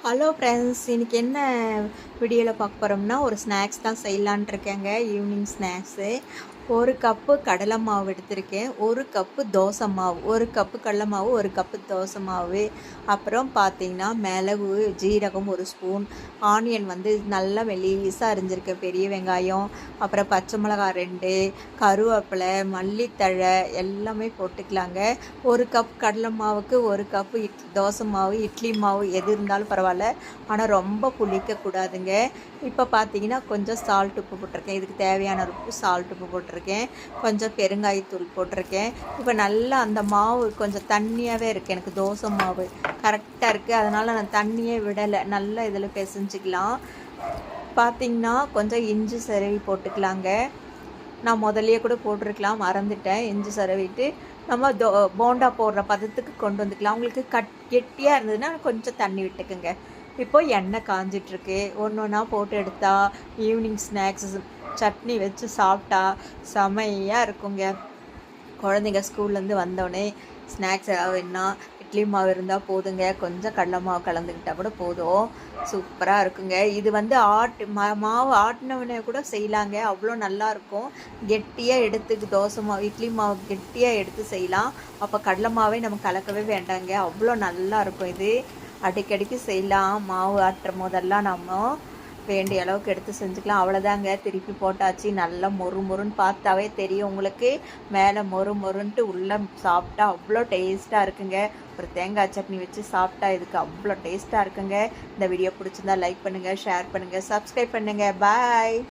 Hello friends, இன்றைக்கி என்ன வீடியோவில் பார்க்க போகிறோம்னா ஒரு ஸ்நாக்ஸ் தான் செய்யலான் இருக்கேங்க. Evening snacks. ஒரு கப்பு கடலை மாவு எடுத்திருக்கேன், ஒரு கப்பு தோசை மாவு, ஒரு கப்பு கடலை மாவு, ஒரு கப்பு தோசை மாவு, அப்புறம் பார்த்திங்கன்னா மிளகு, ஜீரகம் ஒரு ஸ்பூன், ஆனியன் வந்து நல்லா மெலிசாக அரிஞ்சிருக்கேன், பெரிய வெங்காயம், அப்புறம் பச்சை மிளகா 2, கருவேப்பிலை, மல்லித்தழை எல்லாமே போட்டுக்கலாங்க. ஒரு கப் கடலை மாவுக்கு ஒரு கப்பு தோசை மாவு, இட்லி மாவு எது இருந்தாலும் பரவாயில்ல, ஆனால் ரொம்ப புளிக்கக்கூடாதுங்க. இப்போ பார்த்தீங்கன்னா கொஞ்சம் சால்ட் உப்பு போட்டிருக்கேன், இதுக்கு தேவையான உப்பு சால்ட் உப்பு போட்டிருக்கேன், கொஞ்சம் பெருங்காயத்தூள் போட்டிருக்கேன். இப்போ நல்லா அந்த மாவு கொஞ்சம் தண்ணியாகவே இருக்குது, எனக்கு தோசை மாவு கரெக்டாக இருக்குது, அதனால் நான் தண்ணியே விடலை, நல்லா இதில் பிசைஞ்சிக்கலாம். பார்த்திங்கன்னா கொஞ்சம் இஞ்சி சரவி போட்டுக்கலாங்க. நான் முதல்லையே கூட போட்டிருக்கலாம், மறந்துட்டேன். இஞ்சி சரவிட்டு நம்ம போண்டா போடுற பதத்துக்கு கொண்டு வந்துக்கலாம். உங்களுக்கு கெட்டியாக இருந்ததுன்னா கொஞ்சம் தண்ணி விட்டுக்குங்க. இப்போ எண்ணெய் காஞ்சிட்ருக்கு, ஒன்று ஒன்றா போட்டு எடுத்தால் ஈவினிங் ஸ்நாக்ஸ் சட்னி வச்சு சாப்பிட்டா செமையாக இருக்குங்க. குழந்தைங்க ஸ்கூல்லேருந்து வந்தோடனே ஸ்நாக்ஸ் ஏதாவது வேணுன்னா இட்லி மாவு இருந்தால் போதுங்க, கொஞ்சம் கடலை மாவு கலந்துக்கிட்டால் கூட போதும், சூப்பராக இருக்குங்க. இது வந்து மாவு ஆட்டினவனே கூட செய்யலாங்க, அவ்வளோ நல்லாயிருக்கும். கெட்டியாக எடுத்து தோசை மாவு இட்லி மாவு கெட்டியாக எடுத்து செய்யலாம். அப்போ கடலை மாவே நம்ம கலக்கவே வேண்டாங்க, அவ்வளோ நல்லாயிருக்கும். இது அடிக்கடிக்கு செய்யலாம். மாவு ஆட்டுற போதெல்லாம் நம்ம வேண்டிய அளவுக்கு எடுத்து செஞ்சுக்கலாம். அவ்வளோதாங்க, திருப்பி போட்டாச்சு. நல்லா மொறு மொறுன்னு பார்த்தாவே தெரியும் உங்களுக்கு, மேலே மொறு மொறுன்ட்டு உள்ளே சாப்பிட்டா அவ்வளோ டேஸ்ட்டாக இருக்குங்க. ஒரு தேங்காய் சட்னி வச்சு சாப்பிட்டா இதுக்கு அவ்வளோ டேஸ்ட்டாக இருக்குங்க. இந்த வீடியோ பிடிச்சிருந்தா லைக் பண்ணுங்கள், ஷேர் பண்ணுங்கள், சப்ஸ்கிரைப் பண்ணுங்கள். பாய்.